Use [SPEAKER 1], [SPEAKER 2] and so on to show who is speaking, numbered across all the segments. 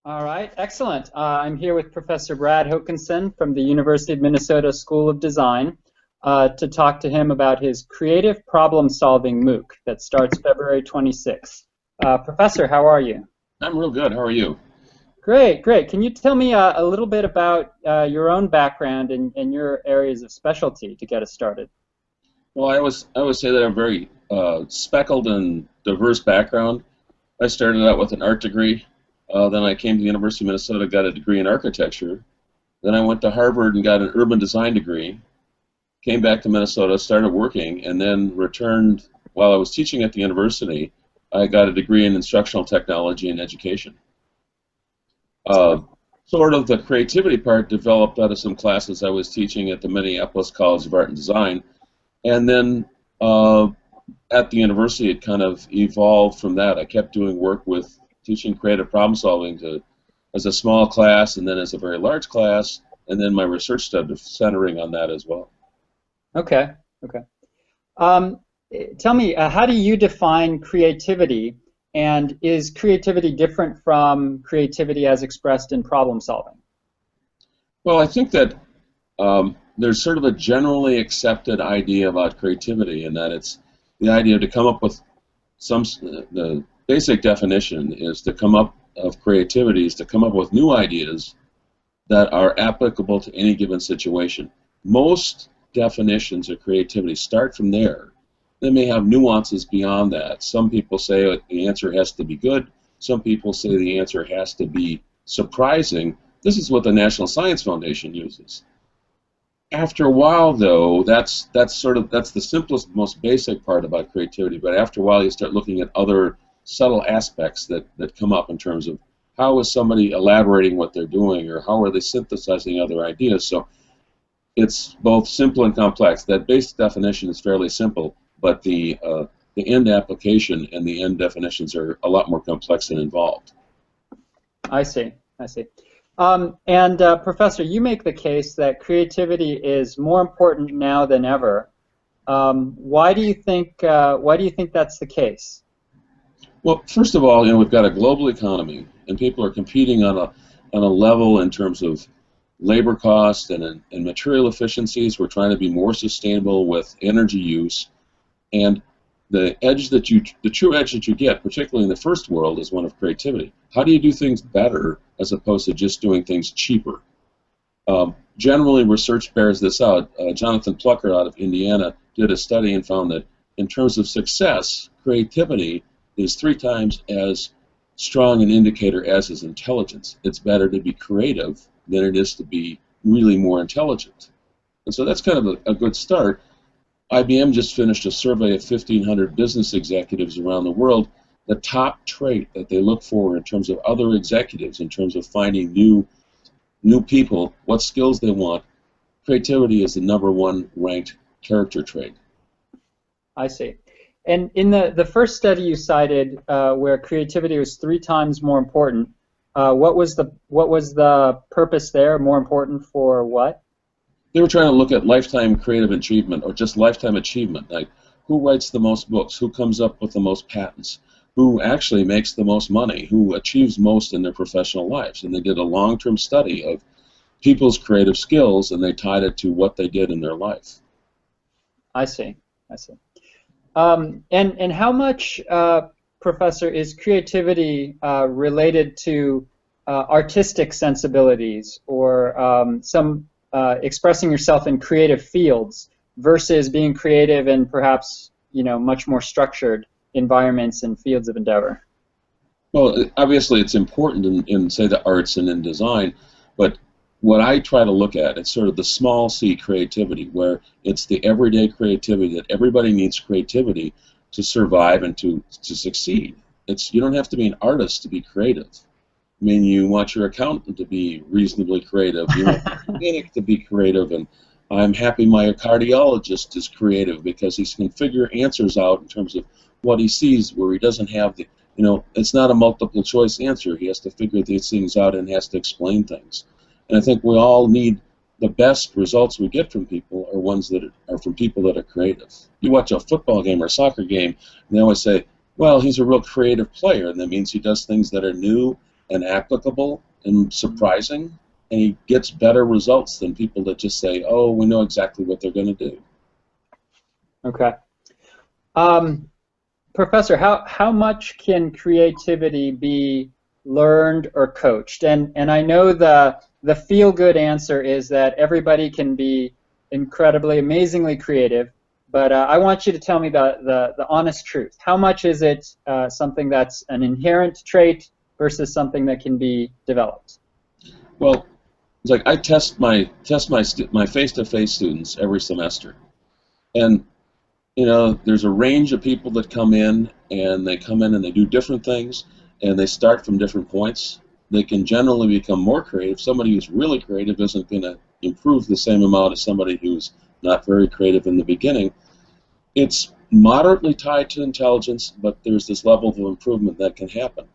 [SPEAKER 1] All right, excellent. I'm here with Professor Brad Hokanson from the University of Minnesota School of Design to talk to him about his Creative Problem-Solving MOOC that starts February 26th. Professor, how are you?
[SPEAKER 2] I'm real good. How are you?
[SPEAKER 1] Great, great. Can you tell me a little bit about your own background and your areas of specialty to get us started?
[SPEAKER 2] Well, I always say that I'm very speckled and diverse background. I started out with an art degree. Then I came to the University of Minnesota, got a degree in architecture. Then I went to Harvard and got an urban design degree. Came back to Minnesota, started working, and then returned while I was teaching at the university. I got a degree in instructional technology and education. Sort of the creativity part developed out of some classes I was teaching at the Minneapolis College of Art and Design. And then at the university, it kind of evolved from that. I kept doing work with teaching creative problem solving as a small class and then as a very large class, and then my research started centering on that as well.
[SPEAKER 1] Okay, okay. Tell me, how do you define creativity, and is creativity different from creativity as expressed in problem solving?
[SPEAKER 2] Well, I think that there's sort of a generally accepted idea about creativity, and that it's the idea to come up with the basic definition is to come up of creativity is to come up with new ideas that are applicable to any given situation. Most definitions of creativity start from there. They may have nuances beyond that. Some people say the answer has to be good. Some people say the answer has to be surprising. This is what the National Science Foundation uses. After a while, though, that's the simplest, most basic part about creativity. But after a while, you start looking at other subtle aspects that come up in terms of how is somebody elaborating what they're doing, or how are they synthesizing other ideas. So it's both simple and complex. That base definition is fairly simple, but the end application and the end definitions are a lot more complex and involved.
[SPEAKER 1] I see, I see. Professor, you make the case that creativity is more important now than ever. Why do you think that's the case?
[SPEAKER 2] Well, first of all, we've got a global economy, and people are competing on a level in terms of labor cost and material efficiencies. We're trying to be more sustainable with energy use, and the true edge that you get, particularly in the first world, is one of creativity. How do you do things better as opposed to just doing things cheaper? Generally, research bears this out. Jonathan Plucker out of Indiana did a study and found that in terms of success, creativity is 3 times as strong an indicator as is intelligence. It's better to be creative than it is to be really more intelligent. And so that's kind of a good start. IBM just finished a survey of 1,500 business executives around the world. The top trait that they look for in terms of other executives, in terms of finding new people, what skills they want, creativity is the #1 ranked character trait.
[SPEAKER 1] I see. And in the first study you cited, where creativity was 3 times more important, what was the purpose there? More important for what?
[SPEAKER 2] They were trying to look at lifetime creative achievement, or just lifetime achievement, like who writes the most books, who comes up with the most patents, who actually makes the most money, who achieves most in their professional lives. And they did a long-term study of people's creative skills, and they tied it to what they did in their life.
[SPEAKER 1] I see. I see. And how much, Professor, is creativity related to artistic sensibilities, or some expressing yourself in creative fields versus being creative in perhaps much more structured environments and fields of endeavor?
[SPEAKER 2] Well, obviously it's important in say the arts and in design, but what I try to look at, it's sort of the small c creativity, where it's the everyday creativity that everybody needs creativity to survive and to succeed. You don't have to be an artist to be creative. I mean, you want your accountant to be reasonably creative. You want your mechanic to be creative, and I'm happy my cardiologist is creative because he can figure answers out in terms of what he sees, where he doesn't have it's not a multiple choice answer. He has to figure these things out and has to explain things. And I think we all need the best results we get from people are ones that are from people that are creative. You watch a football game or a soccer game, and they always say, well, he's a real creative player, and that means he does things that are new and applicable and surprising, and he gets better results than people that just say, oh, we know exactly what they're going to do.
[SPEAKER 1] Okay. Professor, how much can creativity be learned or coached? And I know the feel-good answer is that everybody can be incredibly, amazingly creative, but I want you to tell me the honest truth. How much is it something that's an inherent trait versus something that can be developed?
[SPEAKER 2] Well, it's like I test my face-to-face students every semester, and you know, there's a range of people that come in, and they do different things, and they start from different points. They can generally become more creative. Somebody who's really creative isn't going to improve the same amount as somebody who's not very creative in the beginning. It's moderately tied to intelligence, but there's this level of improvement that can happen.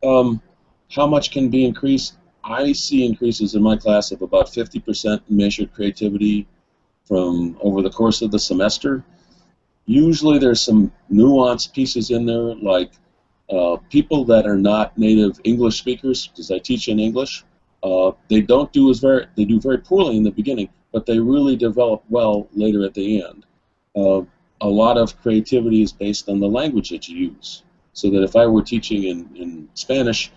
[SPEAKER 2] How much can be increased? I see increases in my class of about 50% in measured creativity from over the course of the semester. Usually there's some nuanced pieces in there, like people that are not native English speakers, because I teach in English, they do very poorly in the beginning, but they really develop well later at the end. A lot of creativity is based on the language that you use. So that if I were teaching in Spanish,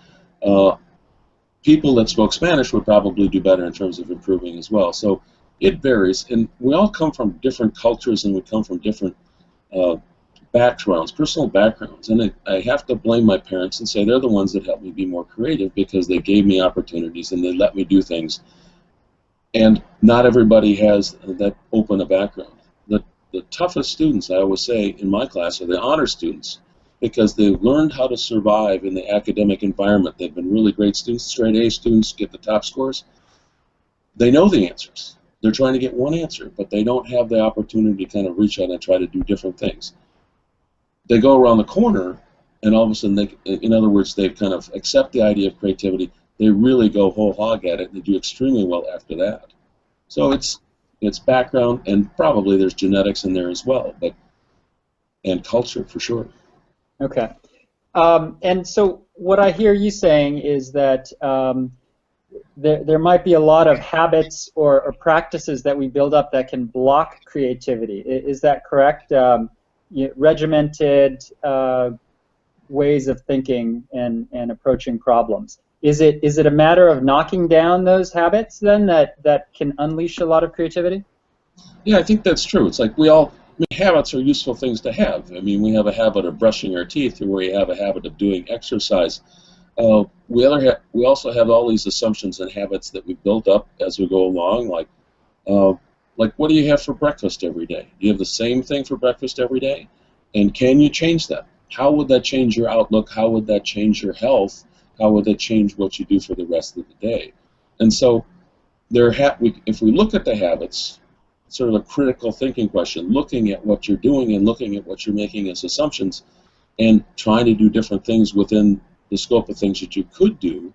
[SPEAKER 2] people that spoke Spanish would probably do better in terms of improving as well. So it varies, and we all come from different cultures, and we come from different backgrounds, personal backgrounds, and I have to blame my parents and say they're the ones that helped me be more creative because they gave me opportunities and they let me do things. And not everybody has that open a background. The toughest students, I always say, in my class are the honor students, because they've learned how to survive in the academic environment. They've been really great students, straight A students, get the top scores. They know the answers. They're trying to get one answer, but they don't have the opportunity to kind of reach out and try to do different things. They go around the corner, and all of a sudden, in other words, they kind of accept the idea of creativity. They really go whole hog at it, and they do extremely well after that. So it's background, and probably there's genetics in there as well, and culture for sure.
[SPEAKER 1] Okay. And so what I hear you saying is that there might be a lot of habits or practices that we build up that can block creativity. Is that correct? Regimented ways of thinking and approaching problems. Is it a matter of knocking down those habits then that can unleash a lot of creativity?
[SPEAKER 2] Yeah, I think that's true. It's like habits are useful things to have. I mean, we have a habit of brushing our teeth, or we have a habit of doing exercise. We also have all these assumptions and habits that we build up as we go along, like what do you have for breakfast every day? Do you have the same thing for breakfast every day? And can you change that? How would that change your outlook? How would that change your health? How would that change what you do for the rest of the day? And so if we look at the habits, sort of a critical thinking question, looking at what you're doing and looking at what you're making as assumptions and trying to do different things within the scope of things that you could do,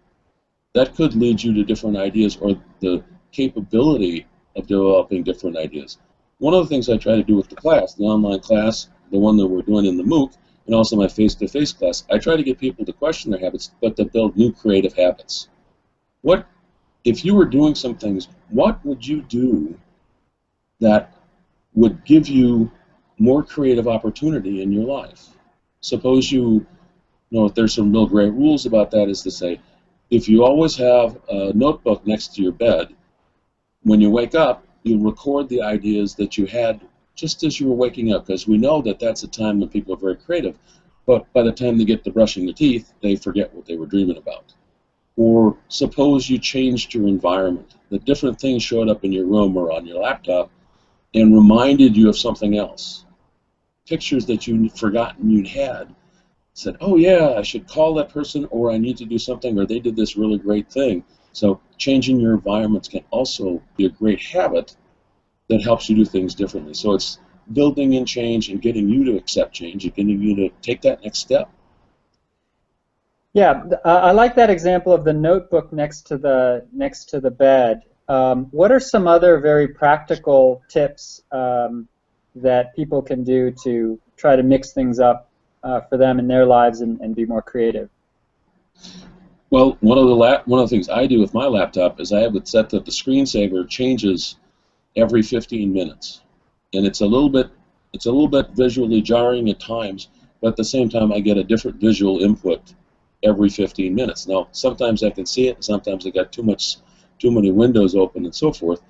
[SPEAKER 2] that could lead you to different ideas or the capability of developing different ideas. One of the things I try to do with the class, the online class, the one that we're doing in the MOOC, and also my face-to-face class, I try to get people to question their habits, but to build new creative habits. If you were doing some things, what would you do that would give you more creative opportunity in your life? Suppose if there's some real great rules about that, is to say, if you always have a notebook next to your bed, when you wake up, you record the ideas that you had just as you were waking up, because we know that that's a time when people are very creative, but by the time they get to brushing their teeth, they forget what they were dreaming about. Or suppose you changed your environment, that different things showed up in your room or on your laptop and reminded you of something else. Pictures that you'd forgotten you'd had, said, oh yeah, I should call that person, or I need to do something, or they did this really great thing. So changing your environments can also be a great habit that helps you do things differently. So it's building in change and getting you to accept change and getting you to take that next step.
[SPEAKER 1] Yeah, I like that example of the notebook next to the bed. What are some other very practical tips that people can do to try to mix things up for them in their lives and be more creative?
[SPEAKER 2] Well, one of the things I do with my laptop is I have it set that the screensaver changes every 15 minutes, and it's a little bit visually jarring at times, but at the same time I get a different visual input every 15 minutes. Now, sometimes I can see it, sometimes I got too many windows open and so forth.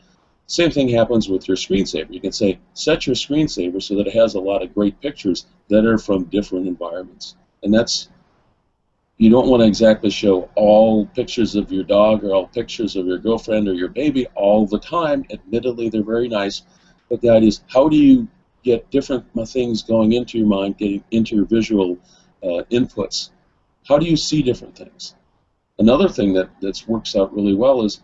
[SPEAKER 2] Same thing happens with your screensaver. You can say, set your screensaver so that it has a lot of great pictures that are from different environments. And you don't want to exactly show all pictures of your dog or all pictures of your girlfriend or your baby all the time. Admittedly, they're very nice, but the idea is, how do you get different things going into your mind, getting into your visual inputs? How do you see different things? Another thing that works out really well is,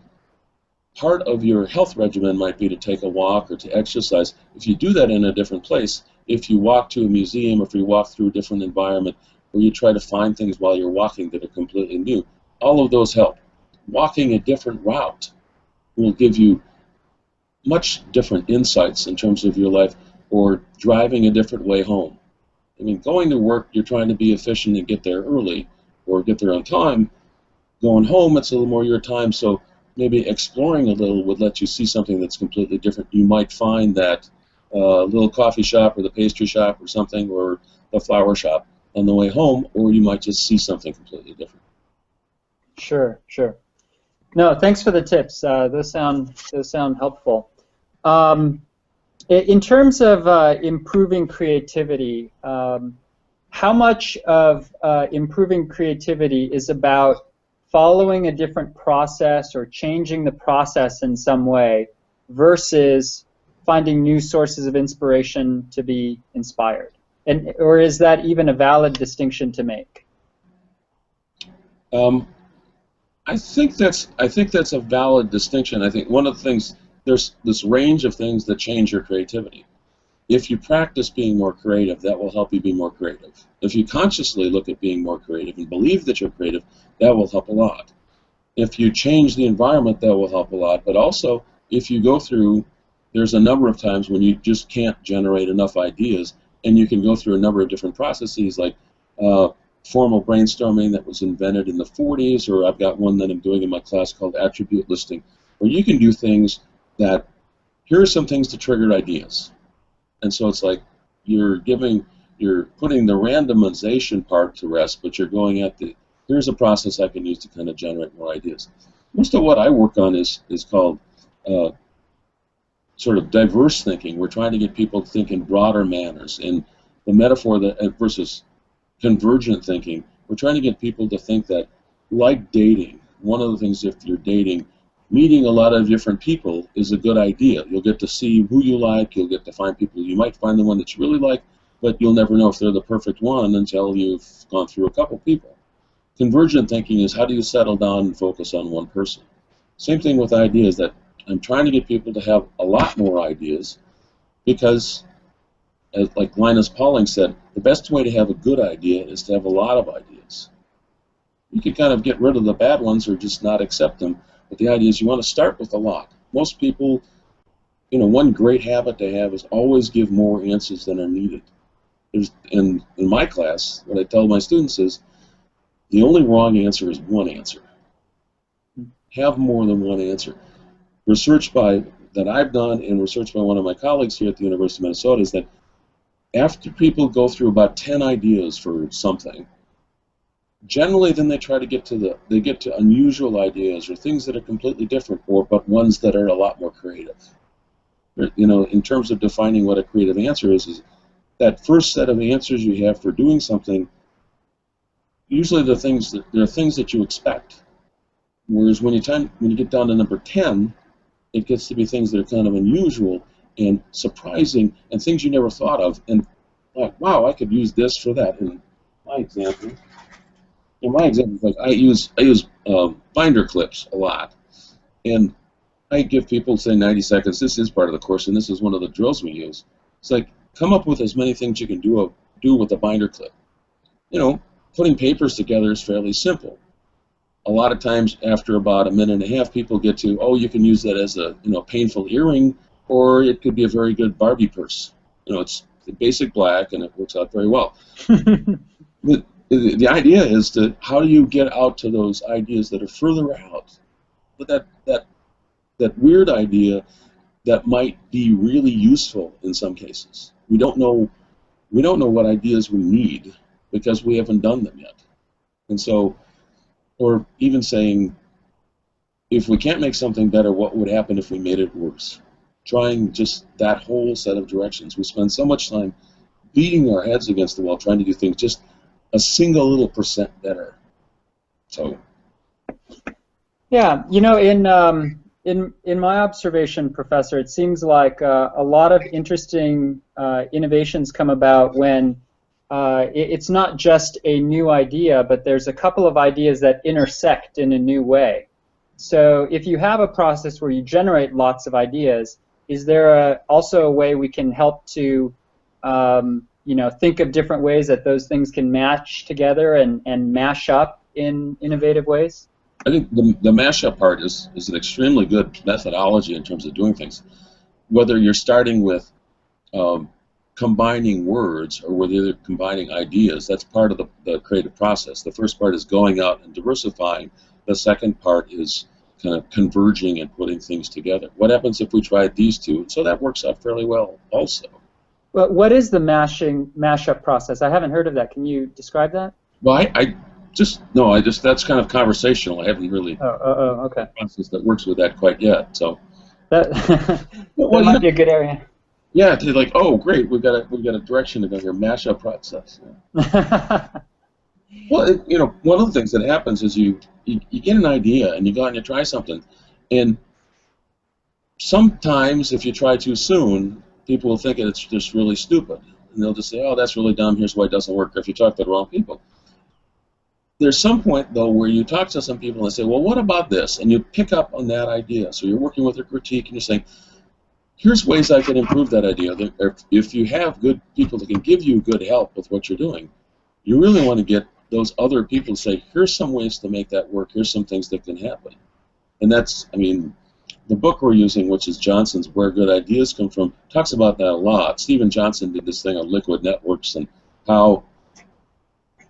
[SPEAKER 2] part of your health regimen might be to take a walk or to exercise. If you do that in a different place, if you walk to a museum, if you walk through a different environment, or you try to find things while you're walking that are completely new, all of those help. Walking a different route will give you much different insights in terms of your life, or driving a different way home. I mean, going to work, you're trying to be efficient and get there early or get there on time. Going home, it's a little more your time, so maybe exploring a little would let you see something that's completely different. You might find that little coffee shop or the pastry shop or something, or the flower shop on the way home, or you might just see something completely different.
[SPEAKER 1] Sure, sure. No, thanks for the tips. Those sound helpful. In terms of improving creativity, how much of improving creativity is about following a different process or changing the process in some way versus finding new sources of inspiration to be inspired? Or is that even a valid distinction to make?
[SPEAKER 2] I think that's a valid distinction. I think one of the things, there's this range of things that change your creativity. If you practice being more creative, that will help you be more creative. If you consciously look at being more creative and believe that you're creative, that will help a lot. If you change the environment, that will help a lot. But also, if you go through, there's a number of times when you just can't generate enough ideas, and you can go through a number of different processes, like formal brainstorming that was invented in the 40s, or I've got one that I'm doing in my class called attribute listing, where you can do things that, here are some things to trigger ideas. And so it's like you're putting the randomization part to rest, but you're going at here's a process I can use to kind of generate more ideas. Most of what I work on is called sort of diverse thinking. We're trying to get people to think in broader manners. And the metaphor versus convergent thinking, we're trying to get people to think that, like dating, one of the things, if you're dating, meeting a lot of different people is a good idea. You'll get to see who you like, you'll get to find people, you might find the one that you really like, but you'll never know if they're the perfect one until you've gone through a couple people. Convergent thinking is, how do you settle down and focus on one person? Same thing with ideas, that I'm trying to get people to have a lot more ideas, because, like Linus Pauling said, the best way to have a good idea is to have a lot of ideas. You can kind of get rid of the bad ones or just not accept them, but the idea is you want to start with a lot. Most people, one great habit to have is always give more answers than are needed. In my class, what I tell my students is, the only wrong answer is one answer. Have more than one answer. Research that I've done, and research by one of my colleagues here at the University of Minnesota, is that after people go through about 10 ideas for something, generally then they try to get to unusual ideas, or things that are completely different, but ones that are a lot more creative. In terms of defining what a creative answer is that first set of answers you have for doing something. Usually there are things that you expect, whereas when you get down to number 10, it gets to be things that are kind of unusual and surprising, and things you never thought of, and like, wow, I could use this for that. In my example, like I use binder clips a lot, and I give people, say, 90 seconds. This is part of the course, and this is one of the drills we use. It's like, come up with as many things you can do with a binder clip. Putting papers together is fairly simple. A lot of times, after about a minute and a half, people get to, oh, you can use that as a painful earring, or it could be a very good Barbie purse. It's basic black, and it works out very well. the idea is to how do you get out to those ideas that are further out, but that weird idea that might be really useful in some cases. We don't know what ideas we need because we haven't done them yet. And so, or even saying, if we can't make something better, what would happen if we made it worse? Trying just that whole set of directions. We spend so much time beating our heads against the wall trying to do things just a single little percent better. So.
[SPEAKER 1] Yeah, you know, in my observation, Professor, it seems like a lot of interesting innovations come about when it's not just a new idea, but there's a couple of ideas that intersect in a new way. So if you have a process where you generate lots of ideas, is there also a way we can help to think of different ways that those things can match together and mash up in innovative ways?
[SPEAKER 2] I think the mashup part is an extremely good methodology in terms of doing things. Whether you're starting with combining words or whether you're combining ideas, that's part of the creative process. The first part is going out and diversifying. The second part is kind of converging and putting things together. What happens if we tried these two? So that works out fairly well also.
[SPEAKER 1] Well, what is the mashup process? I haven't heard of that. Can you describe that?
[SPEAKER 2] Well, that's kind of conversational. I haven't really
[SPEAKER 1] okay.
[SPEAKER 2] a process that works with that quite yet. So
[SPEAKER 1] that might be a good area.
[SPEAKER 2] Yeah, they're like, oh great, we've got a direction to go here, mashup process. Yeah. Well, one of the things that happens is you get an idea and you go out and you try something, and sometimes if you try too soon, people will think it's just really stupid, and they'll just say, oh, that's really dumb, here's why it doesn't work, if you talk to the wrong people. There's some point, though, where you talk to some people and say, well, what about this? And you pick up on that idea. So you're working with a critique and you're saying, here's ways I can improve that idea. If you have good people that can give you good help with what you're doing, you really want to get those other people to say, here's some ways to make that work, here's some things that can happen. And that's, the book we're using, which is Johnson's Where Good Ideas Come From, talks about that a lot. Stephen Johnson did this thing on liquid networks and how,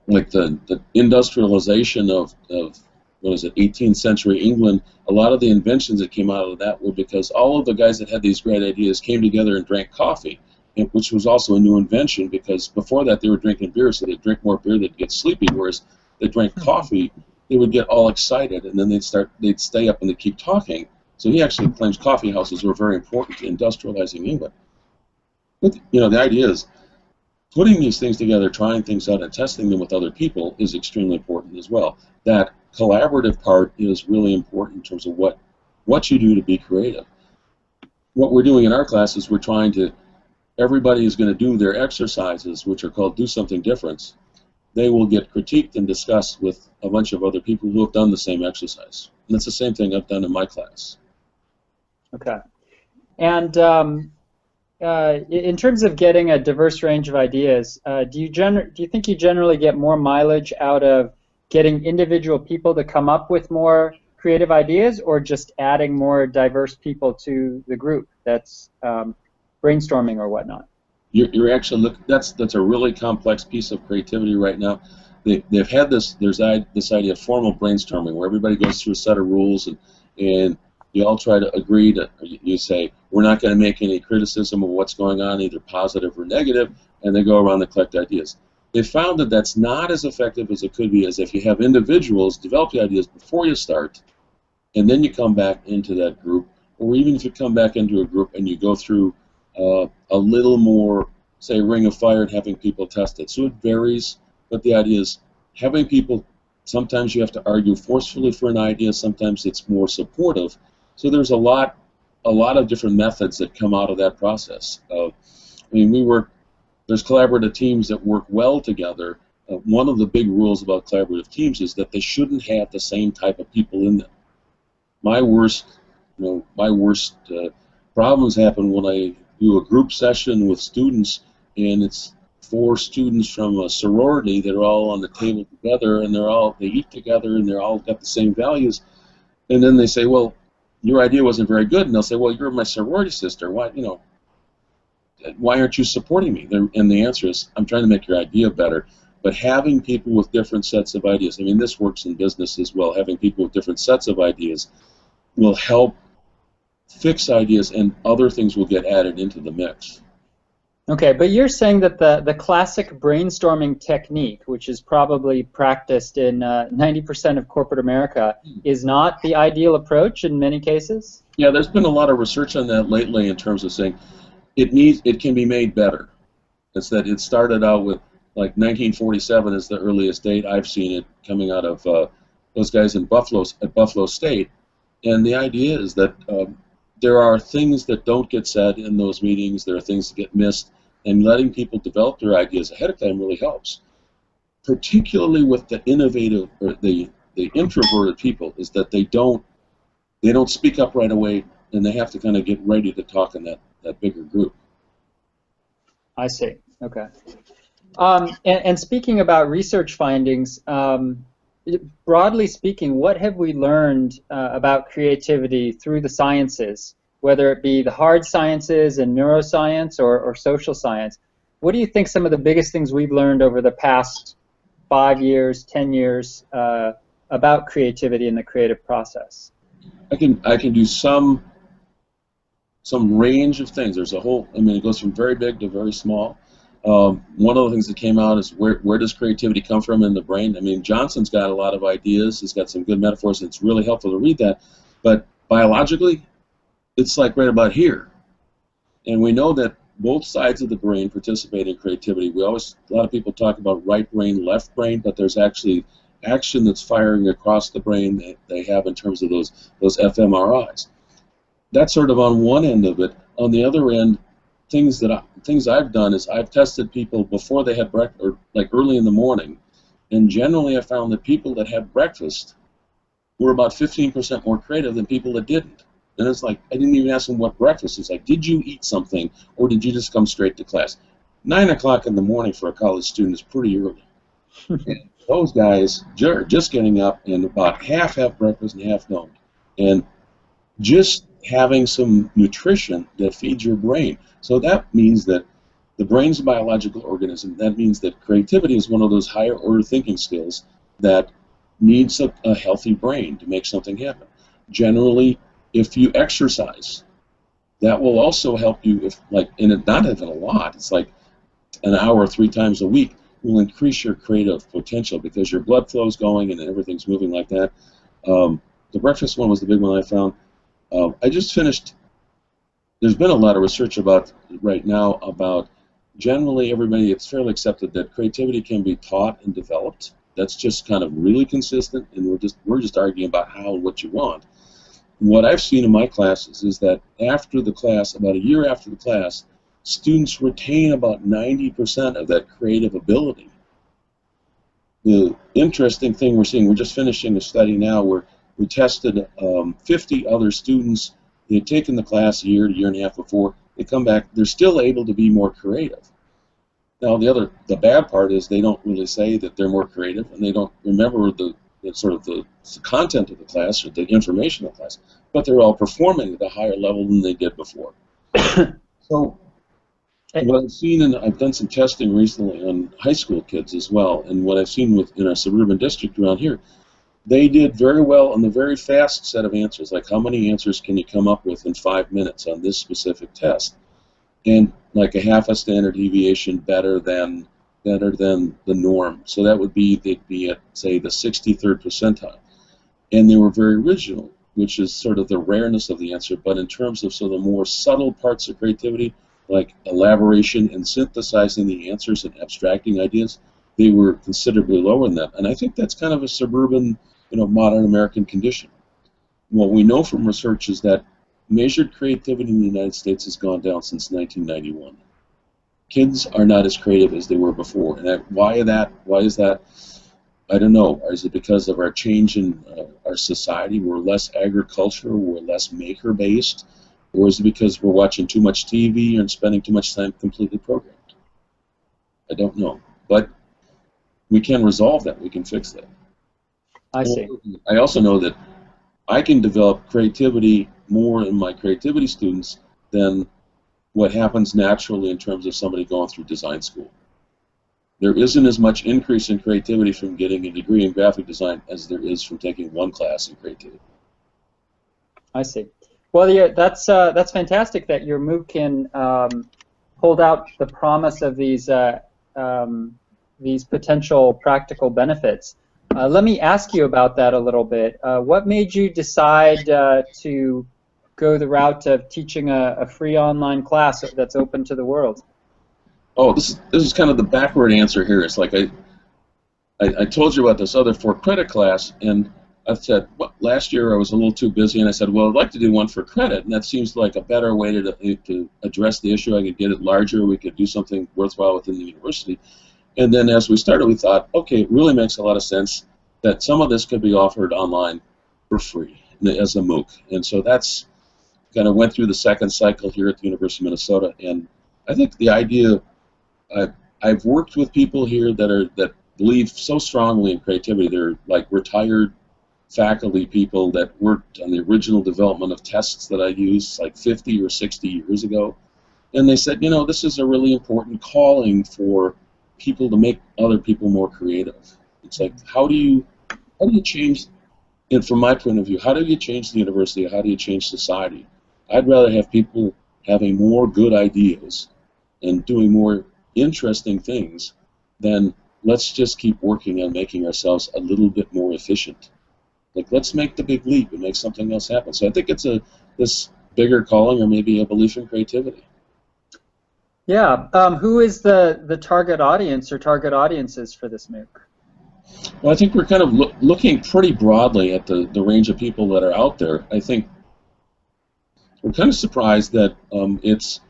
[SPEAKER 2] like the industrialization of what is it, 18th century England, a lot of the inventions that came out of that were because all of the guys that had these great ideas came together and drank coffee, which was also a new invention because before that they were drinking beer, so they'd drink more beer, they'd get sleepy, whereas they drank coffee, they would get all excited, and then they'd stay up and they'd keep talking. So he actually claims coffee houses were very important to industrializing England. But, the idea is putting these things together, trying things out, and testing them with other people is extremely important as well. That collaborative part is really important in terms of what you do to be creative. What we're doing in our class is everybody is going to do their exercises, which are called Do Something Different. They will get critiqued and discussed with a bunch of other people who have done the same exercise. And that's the same thing I've done in my class.
[SPEAKER 1] Okay. And in terms of getting a diverse range of ideas, do you think you generally get more mileage out of getting individual people to come up with more creative ideas, or just adding more diverse people to the group that's brainstorming or whatnot?
[SPEAKER 2] You're actually that's a really complex piece of creativity right now. They've had this idea of formal brainstorming where everybody goes through a set of rules and you all try to agree to, you say, we're not going to make any criticism of what's going on, either positive or negative, and they go around and collect ideas. They found that that's not as effective as it could be as if you have individuals develop the ideas before you start, and then you come back into that group, or even if you come back into a group and you go through a little more, say, ring of fire and having people test it. So it varies, but the idea is having people, sometimes you have to argue forcefully for an idea, sometimes it's more supportive. So there's a lot of different methods that come out of that process. There's collaborative teams that work well together. One of the big rules about collaborative teams is that they shouldn't have the same type of people in them. My worst problems happen when I do a group session with students, and it's 4 students from a sorority that are all on the table together, and they eat together, and they're all got the same values, and then they say, well, your idea wasn't very good, and they'll say, well, you're my sorority sister. Why aren't you supporting me? And the answer is, I'm trying to make your idea better, But having people with different sets of ideas, I mean, this works in business as well, having people with different sets of ideas will help fix ideas, and other things will get added into the mix.
[SPEAKER 1] Okay, but you're saying that the classic brainstorming technique, which is probably practiced in 90% of corporate America, is not the ideal approach in many cases?
[SPEAKER 2] Yeah, there's been a lot of research on that lately in terms of saying it can be made better. It's that it started out with like 1947 is the earliest date I've seen it coming out of those guys at Buffalo State, and the idea is that there are things that don't get said in those meetings. There are things that get missed, and letting people develop their ideas ahead of time really helps. Particularly with the innovative or the introverted people, is that they don't speak up right away, and they have to kind of get ready to talk in that bigger group.
[SPEAKER 1] I see. Okay. And speaking about research findings, broadly speaking, what have we learned about creativity through the sciences, whether it be the hard sciences and neuroscience or social science? What do you think some of the biggest things we've learned over the past 5 years, 10 years about creativity and the creative process?
[SPEAKER 2] I can do some range of things. There's a whole, I mean, it goes from very big to very small. One of the things that came out is where does creativity come from in the brain? I mean, Johnson's got a lot of ideas. He's got some good metaphors, and it's really helpful to read that. But biologically, it's like right about here. And we know that both sides of the brain participate in creativity. A lot of people talk about right brain, left brain, but there's actually action that's firing across the brain that they have in terms of those fMRIs. That's sort of on one end of it. On the other end, things I've done is I've tested people before they had breakfast, or like early in the morning, and generally I found that people that had breakfast were about 15% more creative than people that didn't. And it's like, I didn't even ask them what breakfast. It's like, did you eat something, or did you just come straight to class? 9 o'clock in the morning for a college student is pretty early. And those guys are just getting up, and about half have breakfast and half don't. And just having some nutrition that feeds your brain. So that means that the brain's a biological organism. That means that creativity is one of those higher order thinking skills that needs a healthy brain to make something happen. Generally, if you exercise, that will also help you, and not even a lot, it's like an hour 3 times a week, will increase your creative potential because your blood flow is going and everything's moving like that. The breakfast one was the big one I found. I just finished, there's been a lot of research right now about generally everybody, it's fairly accepted that creativity can be taught and developed. That's just kind of really consistent, and we're just arguing about how and what you want. What I've seen in my classes is that after the class, about a year after the class, students retain about 90% of that creative ability. The interesting thing we're seeing, we're just finishing a study now where we tested 50 other students. They had taken the class a year and a half before. They come back, they're still able to be more creative. Now the bad part is they don't really say that they're more creative, and they don't remember the content of the class or the information of the class, but they're all performing at a higher level than they did before. So what I've seen, and I've done some testing recently on high school kids as well, and what I've seen in our suburban district around here, they did very well on the very fast set of answers, like how many answers can you come up with in 5 minutes on this specific test, and like a half a standard deviation better than the norm. So that would be, they'd be at, say, the 63rd percentile. And they were very original, which is sort of the rareness of the answer, but in terms of sort of the more subtle parts of creativity, like elaboration and synthesizing the answers and abstracting ideas, they were considerably lower than that. And I think that's kind of a suburban, modern American condition. What we know from research is that measured creativity in the United States has gone down since 1991. Kids are not as creative as they were before. And why is that? I don't know. Is it because of our change in our society? We're less agricultural, we're less maker-based, or is it because we're watching too much TV and spending too much time completely programmed? I don't know. But we can resolve that. We can fix that.
[SPEAKER 1] I see.
[SPEAKER 2] I also know that I can develop creativity more in my creativity students than what happens naturally in terms of somebody going through design school. there isn't as much increase in creativity from getting a degree in graphic design as there is from taking one class in creativity.
[SPEAKER 1] I see. Well, yeah, that's fantastic that your MOOC can hold out the promise of these potential practical benefits. Let me ask you about that a little bit. What made you decide to go the route of teaching a free online class that's open to the world?
[SPEAKER 2] Oh, this is kind of the backward answer here. It's like I told you about this other 4-credit class, and I said, well, last year I was a little too busy, and I said, well, I'd like to do one for credit, and that seems like a better way to address the issue. I could get it larger, we could do something worthwhile within the university. And then as we started, we thought, okay, it really makes a lot of sense that some of this could be offered online for free as a MOOC. And so that's kind of went through the second cycle here at the University of Minnesota, and I think the idea, I've worked with people here that believe so strongly in creativity. They're like retired faculty people that worked on the original development of tests that I used like 50 or 60 years ago. And they said, you know, this is a really important calling for people to make other people more creative. It's like, how do you change, and from my point of view, how do you change the university? How do you change society? I'd rather have people having more good ideas and doing more interesting things than let's just keep working on making ourselves a little bit more efficient. Like, let's make the big leap and make something else happen. So I think it's this bigger calling, or maybe a belief in creativity.
[SPEAKER 1] Yeah. Who is the target audience or target audiences for this MOOC?
[SPEAKER 2] Well, I think we're kind of looking pretty broadly at the range of people that are out there. I think we're kind of surprised that it's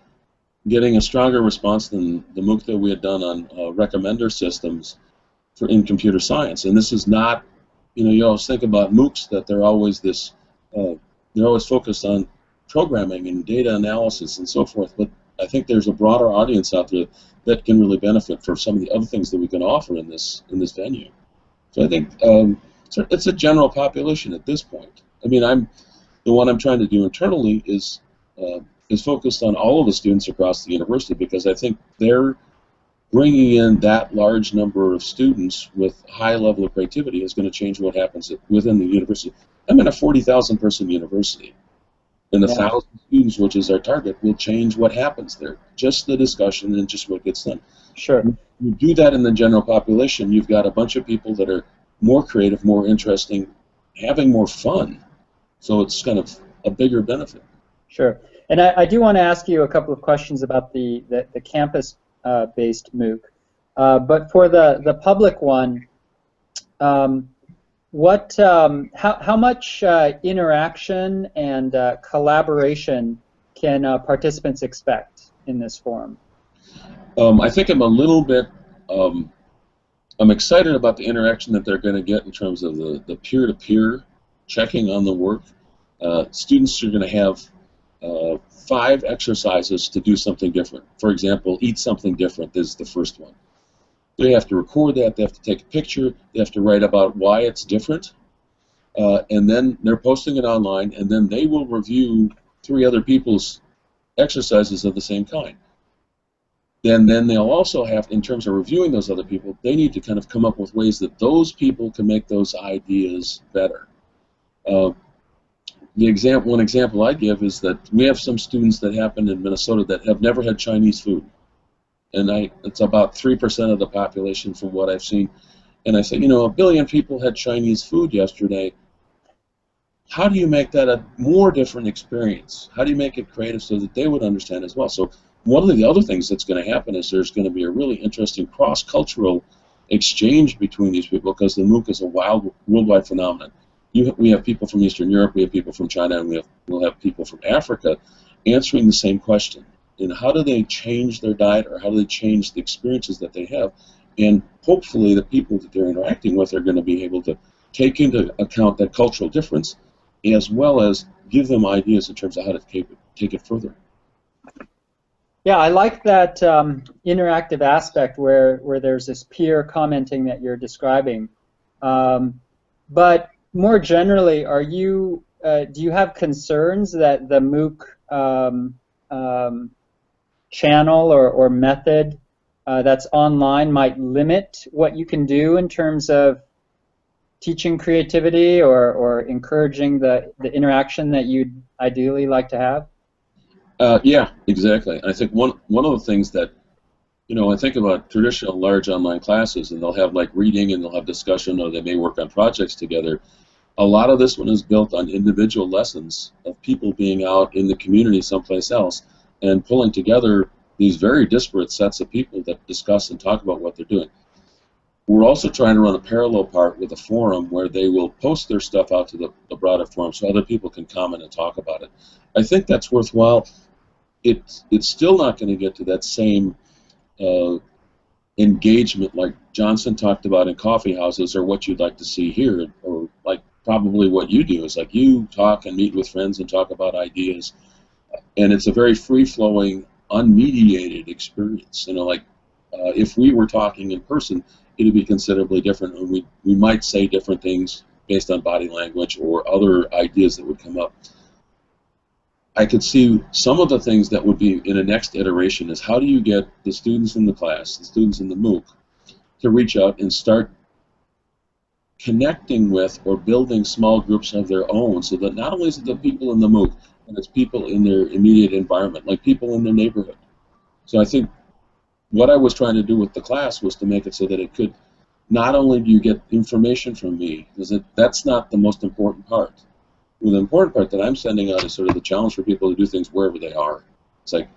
[SPEAKER 2] getting a stronger response than the MOOC that we had done on recommender systems in computer science. And this is not, you always think about MOOCs that they're always they're always focused on programming and data analysis and so forth. But I think there's a broader audience out there that can really benefit from some of the other things that we can offer in this venue. So I think it's a general population at this point. I mean, the one I'm trying to do internally is focused on all of the students across the university, because I think they're bringing in that large number of students with high level of creativity is going to change what happens within the university. I'm in a 40,000 person university, and 1,000 students, which is our target, will change what happens there. Just the discussion and just what gets done.
[SPEAKER 1] Sure.
[SPEAKER 2] You do that in the general population, you've got a bunch of people that are more creative, more interesting, having more fun. So it's kind of a bigger benefit.
[SPEAKER 1] Sure. And I do want to ask you a couple of questions about the campus-based MOOC. But for the public one, how much interaction and collaboration can participants expect in this forum?
[SPEAKER 2] I think I'm a little bit, I'm excited about the interaction that they're going to get in terms of the peer-to-peer checking on the work. Students are going to have 5 exercises to do something different. For example, eat something different is the first one. They have to record that, they have to take a picture, they have to write about why it's different, and then they're posting it online, and then they will review 3 other people's exercises of the same kind. Then they'll also have, in terms of reviewing those other people, they need to kind of come up with ways that those people can make those ideas better. One example I give is that we have some students that happen in Minnesota that have never had Chinese food. And it's about 3% of the population from what I've seen. And I say, 1 billion people had Chinese food yesterday. How do you make that a more different experience? How do you make it creative so that they would understand as well? So one of the other things that's going to happen is there's going to be a really interesting cross-cultural exchange between these people, because the MOOC is a worldwide phenomenon. We have people from Eastern Europe, we have people from China, and we'll have people from Africa answering the same question. How do they change their diet, or how do they change the experiences that they have? And hopefully the people that they're interacting with are going to be able to take into account that cultural difference, as well as give them ideas in terms of how to take it further.
[SPEAKER 1] Yeah, I like that interactive aspect where there's this peer commenting that you're describing. But more generally, do you have concerns that the MOOC channel or method that's online might limit what you can do in terms of teaching creativity or encouraging the interaction that you'd ideally like to have?
[SPEAKER 2] Yeah, exactly. I think one of the things that, I think about traditional large online classes, and they'll have like reading and they'll have discussion, or they may work on projects together. A lot of this one is built on individual lessons of people being out in the community someplace else and pulling together these very disparate sets of people that discuss and talk about what they're doing. We're also trying to run a parallel part with a forum where they will post their stuff out to the broader forum so other people can comment and talk about it. I think that's worthwhile. It's still not going to get to that same engagement like Johnson talked about in coffee houses, or what you'd like to see here, or like probably what you do is like you talk and meet with friends and talk about ideas, and it's a very free-flowing, unmediated experience. If we were talking in person, it'd be considerably different, and we might say different things based on body language or other ideas that would come up. I could see some of the things that would be in a next iteration is how do you get the students in the class, the students in the MOOC, to reach out and start connecting with or building small groups of their own, so that not only is it the people in the MOOC, but it's people in their immediate environment, like people in their neighborhood. So I think what I was trying to do with the class was to make it so that it could, not only do you get information from me, because that's not the most important part. Well, the important part that I'm sending out is sort of the challenge for people to do things wherever they are. It's like,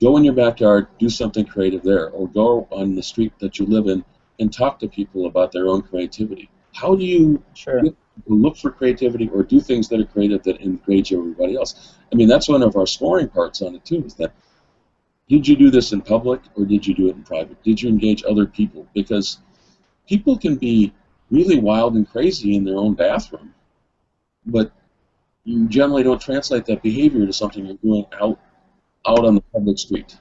[SPEAKER 2] go in your backyard, do something creative there, or go on the street that you live in and talk to people about their own creativity. How do you get people to look for creativity or do things that are creative that engage everybody else? I mean, that's one of our scoring parts on it too, is that did you do this in public or did you do it in private? Did you engage other people? Because people can be really wild and crazy in their own bathroom, but you generally don't translate that behavior to something you're doing out on the public street.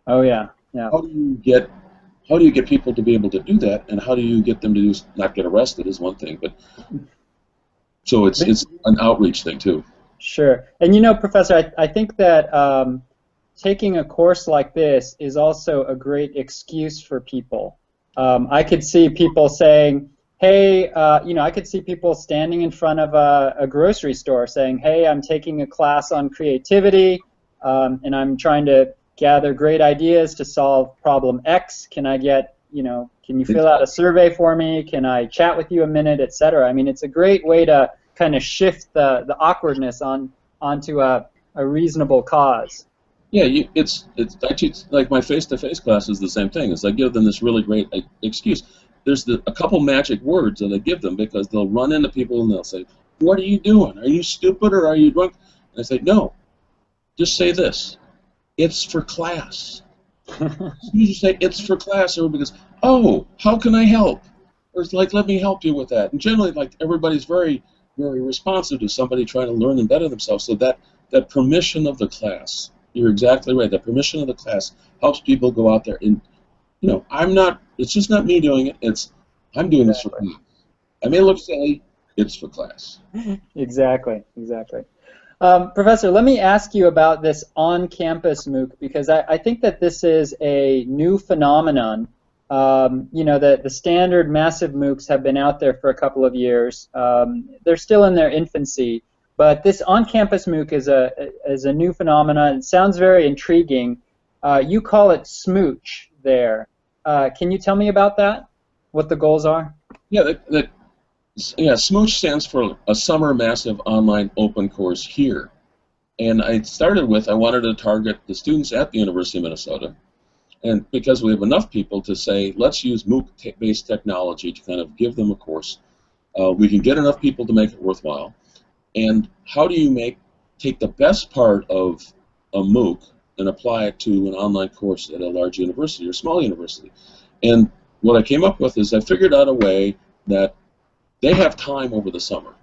[SPEAKER 1] Oh yeah, yeah.
[SPEAKER 2] How do you get people to be able to do that, and how do you get them to not get arrested is one thing, but so it's an outreach thing too.
[SPEAKER 1] Sure, and Professor, I think that taking a course like this is also a great excuse for people. I could see people saying, hey, I could see people standing in front of a grocery store saying, hey, I'm taking a class on creativity, and I'm trying to gather great ideas to solve problem X. Can I get, can you fill out a survey for me? Can I chat with you a minute, etc.? I mean, it's a great way to kind of shift the awkwardness onto a reasonable cause.
[SPEAKER 2] Yeah, it's actually like my face-to-face class is the same thing. It's I give them this really great excuse. There's a couple magic words that I give them, because they'll run into people and they'll say, what are you doing? Are you stupid or are you drunk? And I say, no, just say this. It's for class. You just say, it's for class, everybody goes, oh, how can I help? Or it's like, let me help you with that. And generally, like, everybody's very, very responsive to somebody trying to learn and better themselves. So that permission of the class, you're exactly right, that permission of the class helps people go out there and, it's just not me doing it, I'm doing this for class. I may look silly, it's for class.
[SPEAKER 1] Exactly. Professor, let me ask you about this on-campus MOOC, because I think that this is a new phenomenon. The standard massive MOOCs have been out there for a couple of years. They're still in their infancy, but this on-campus MOOC is a new phenomenon. It sounds very intriguing. You call it Smooch there. Can you tell me about that? What the goals are?
[SPEAKER 2] Yeah, Smooch stands for a summer massive online open course here. And I wanted to target the students at the University of Minnesota. And because we have enough people to say, let's use MOOC-based technology to kind of give them a course. We can get enough people to make it worthwhile. And how do you take the best part of a MOOC and apply it to an online course at a large university or small university? And what I came up with is I figured out a way that they have time over the summer.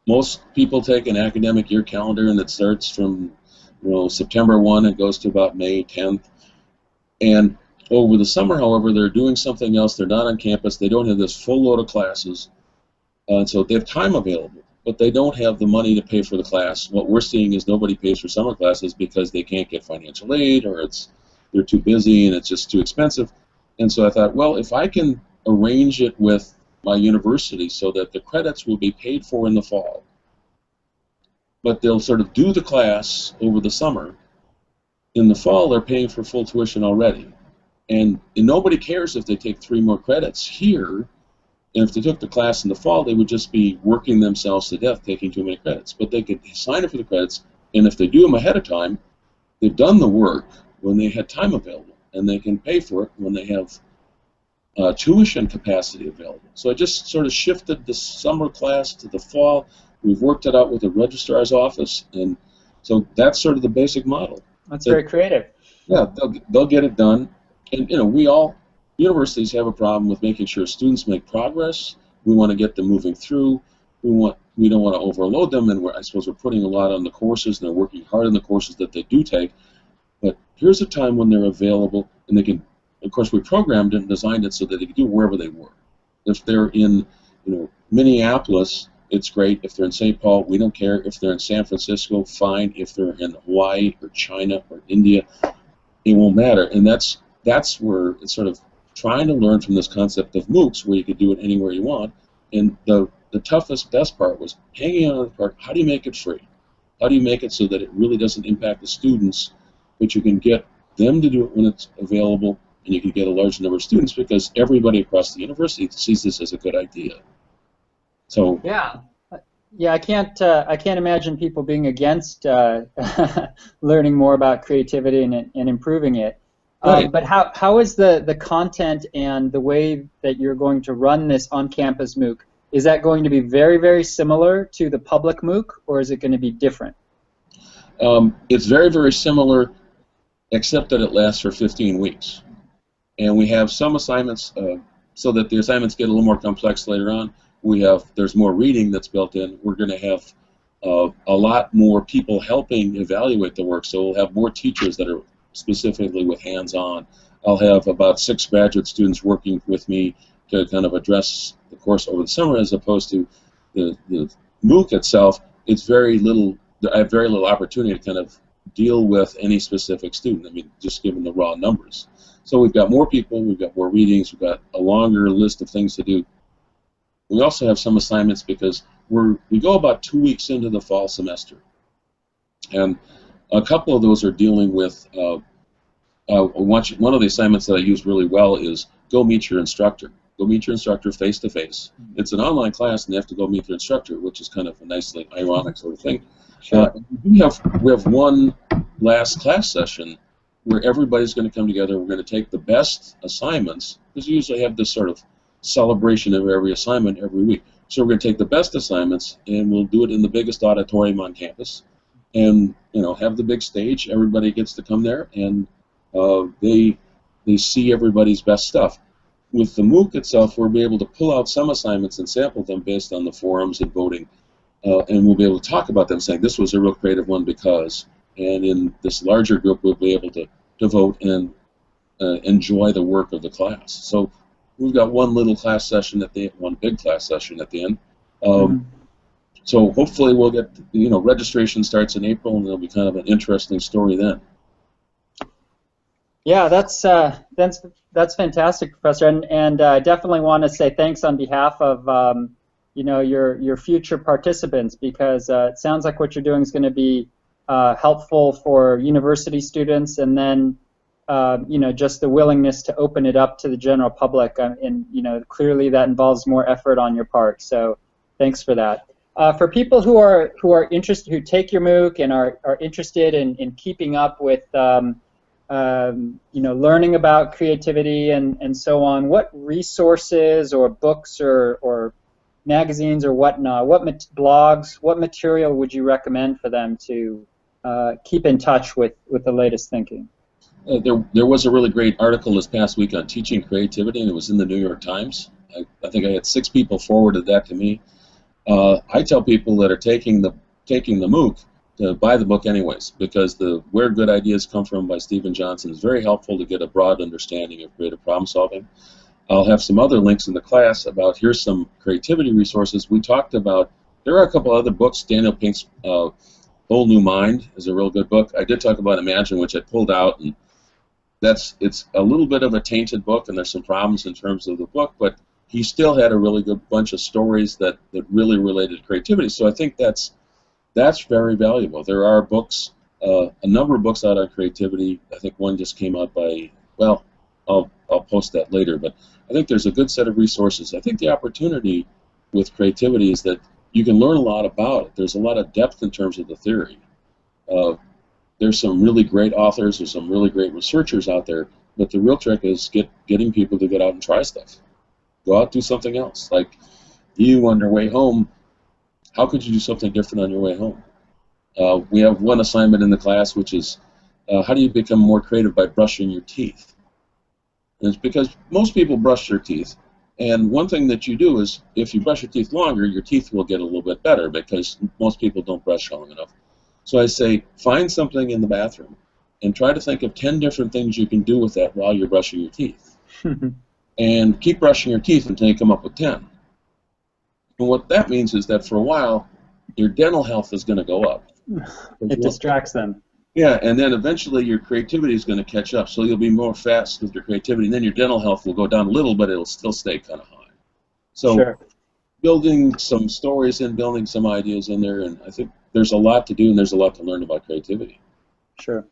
[SPEAKER 2] Most people take an academic year calendar, and it starts from September 1 and goes to about May 10th. And over the summer, however, they're doing something else. They're not on campus. They don't have this full load of classes. And so they have time available, but they don't have the money to pay for the class. What we're seeing is nobody pays for summer classes because they can't get financial aid, or they're too busy and it's just too expensive. And so I thought, well, if I can arrange it with my university so that the credits will be paid for in the fall, but they'll sort of do the class over the summer. In the fall, they're paying for full tuition already. And nobody cares if they take 3 more credits here. And if they took the class in the fall, they would just be working themselves to death taking too many credits. But they could sign up for the credits, and if they do them ahead of time, they've done the work when they had time available, and they can pay for it when they have tuition capacity available. So I just sort of shifted the summer class to the fall. We've worked it out with the registrar's office, and so that's sort of the basic model.
[SPEAKER 1] That's very creative.
[SPEAKER 2] Yeah, they'll get it done. And universities have a problem with making sure students make progress. We want to get them moving through. We don't want to overload them, and I suppose we're putting a lot on the courses, and they're working hard on the courses that they do take. But here's a time when they're available, and they can. Of course, we programmed it and designed it so that they can do it wherever they were. If they're in, Minneapolis, it's great. If they're in St. Paul, we don't care. If they're in San Francisco, fine. If they're in Hawaii or China or India, it won't matter. And that's where it's sort of trying to learn from this concept of MOOCs, where you could do it anywhere you want. And the toughest, best part was hanging on the part. How do you make it free? How do you make it so that it really doesn't impact the students, but you can get them to do it when it's available, and you can get a large number of students because everybody across the university sees this as a good idea. So
[SPEAKER 1] yeah, I can't imagine people being against learning more about creativity and improving it.
[SPEAKER 2] Right.
[SPEAKER 1] But how is the content and the way that you're going to run this on Campus MOOC? Is that going to be very, very similar to the public MOOC, or is it going to be different?
[SPEAKER 2] It's very, very similar, except that it lasts for 15 weeks. And we have some assignments, so that the assignments get a little more complex later on. There's more reading that's built in. We're going to have a lot more people helping evaluate the work, so we'll have more teachers that are specifically with hands-on. I'll have about 6 graduate students working with me to kind of address the course over the summer, as opposed to the MOOC itself. It's very little. I have very little opportunity to kind of deal with any specific student. I mean, just given the raw numbers. So we've got more people, we've got more readings, we've got a longer list of things to do. We also have some assignments because we go about 2 weeks into the fall semester, and a couple of those are dealing with one of the assignments that I use really well is go meet your instructor. Go meet your instructor face to face. It's an online class, and they have to go meet their instructor, which is kind of a nicely ironic sort of thing.
[SPEAKER 1] Sure.
[SPEAKER 2] We have one last class session where everybody's going to come together. We're going to take the best assignments, because we usually have this sort of celebration of every assignment every week. So we're going to take the best assignments, and we'll do it in the biggest auditorium on campus, and have the big stage. Everybody gets to come there, and they see everybody's best stuff. With the MOOC itself, we'll be able to pull out some assignments and sample them based on the forums and voting, and we'll be able to talk about them, saying this was a real creative one because, and in this larger group, we'll be able to vote and enjoy the work of the class. So we've got one little class session one big class session at the end. So hopefully we'll get, registration starts in April, and it'll be kind of an interesting story then.
[SPEAKER 1] Yeah, that's fantastic, Professor, and I definitely want to say thanks on behalf of your future participants, because it sounds like what you're doing is going to be helpful for university students, and then just the willingness to open it up to the general public, and clearly that involves more effort on your part. So thanks for that. For people who are interested, who take your MOOC and are interested in keeping up with learning about creativity and so on, what resources or books or magazines or whatnot, blogs, what material would you recommend for them to keep in touch with the latest thinking?
[SPEAKER 2] There was a really great article this past week on teaching creativity, and it was in the New York Times. I think I had 6 people forwarded that to me. I tell people that are taking the MOOC to buy the book anyways, because the Where Good Ideas Come From by Stephen Johnson is very helpful to get a broad understanding of creative problem solving. I'll have some other links in the class about here's some creativity resources. We talked about, there are a couple other books. Daniel Pink's Whole New Mind is a real good book. I did talk about Imagine, which I pulled out, and it's a little bit of a tainted book, and there's some problems in terms of the book, but he still had a really good bunch of stories that really related to creativity. So I think that's very valuable. There are books, a number of books out on creativity. I think one just came out by, well, I'll post that later, but I think there's a good set of resources. I think the opportunity with creativity is that you can learn a lot about it. There's a lot of depth in terms of the theory. There's some really great authors, there's some really great researchers out there, but the real trick is getting people to get out and try stuff. Go out, do something else. Like you on your way home, how could you do something different on your way home? We have one assignment in the class, which is how do you become more creative by brushing your teeth? And it's because most people brush their teeth, and one thing that you do is if you brush your teeth longer, your teeth will get a little bit better because most people don't brush long enough. So I say, find something in the bathroom and try to think of 10 different things you can do with that while you're brushing your teeth. And keep brushing your teeth until you come up with 10. And what that means is that for a while, your dental health is going to go up.
[SPEAKER 1] It distracts them.
[SPEAKER 2] Yeah, and then eventually your creativity is going to catch up, so you'll be more fast with your creativity, and then your dental health will go down a little, but it'll still stay kind of high. So
[SPEAKER 1] sure.
[SPEAKER 2] Building some stories and building some ideas in there, and I think there's a lot to do and there's a lot to learn about creativity.
[SPEAKER 1] Sure.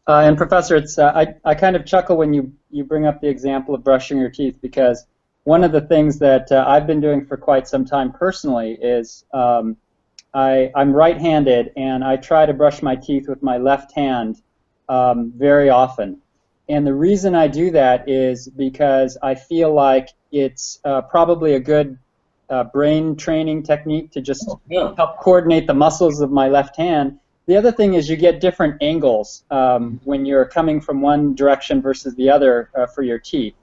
[SPEAKER 1] And Professor, it's I kind of chuckle when you bring up the example of brushing your teeth, because one of the things that I've been doing for quite some time personally is I'm right-handed, and I try to brush my teeth with my left hand very often. And the reason I do that is because I feel like it's probably a good brain training technique to just help coordinate the muscles of my left hand. The other thing is you get different angles when you're coming from one direction versus the other for your teeth.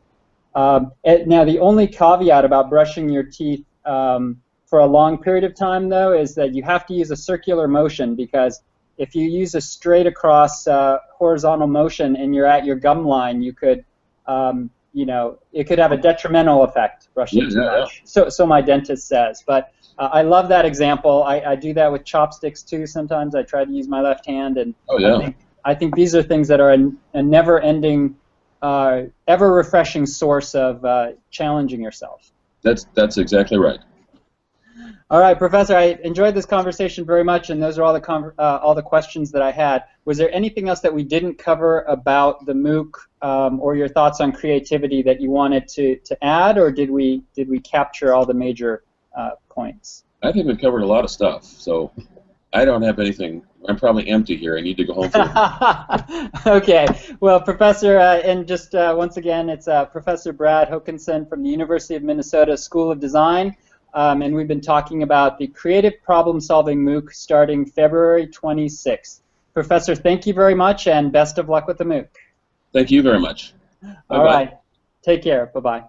[SPEAKER 1] Now, the only caveat about brushing your teeth for a long period of time, though, is that you have to use a circular motion, because if you use a straight across horizontal motion and you're at your gum line, you could, it could have a detrimental effect, brushing too much. So my dentist says. But I love that example. I do that with chopsticks too. Sometimes I try to use my left hand, and I think these are things that are a never-ending, ever-refreshing source of challenging yourself.
[SPEAKER 2] That's exactly right.
[SPEAKER 1] All right, Professor, I enjoyed this conversation very much, and those are all the questions that I had. Was there anything else that we didn't cover about the MOOC or your thoughts on creativity that you wanted to add, or did we capture all the major points?
[SPEAKER 2] I think we've covered a lot of stuff, so I don't have anything. I'm probably empty here. I need to go home.
[SPEAKER 1] Okay. Well, Professor, and just once again, it's Professor Brad Hokanson from the University of Minnesota School of Design. And we've been talking about the Creative Problem-Solving MOOC starting February 26th. Professor, thank you very much, and best of luck with the MOOC.
[SPEAKER 2] Thank you very much. Bye-bye.
[SPEAKER 1] All right. Take care. Bye-bye.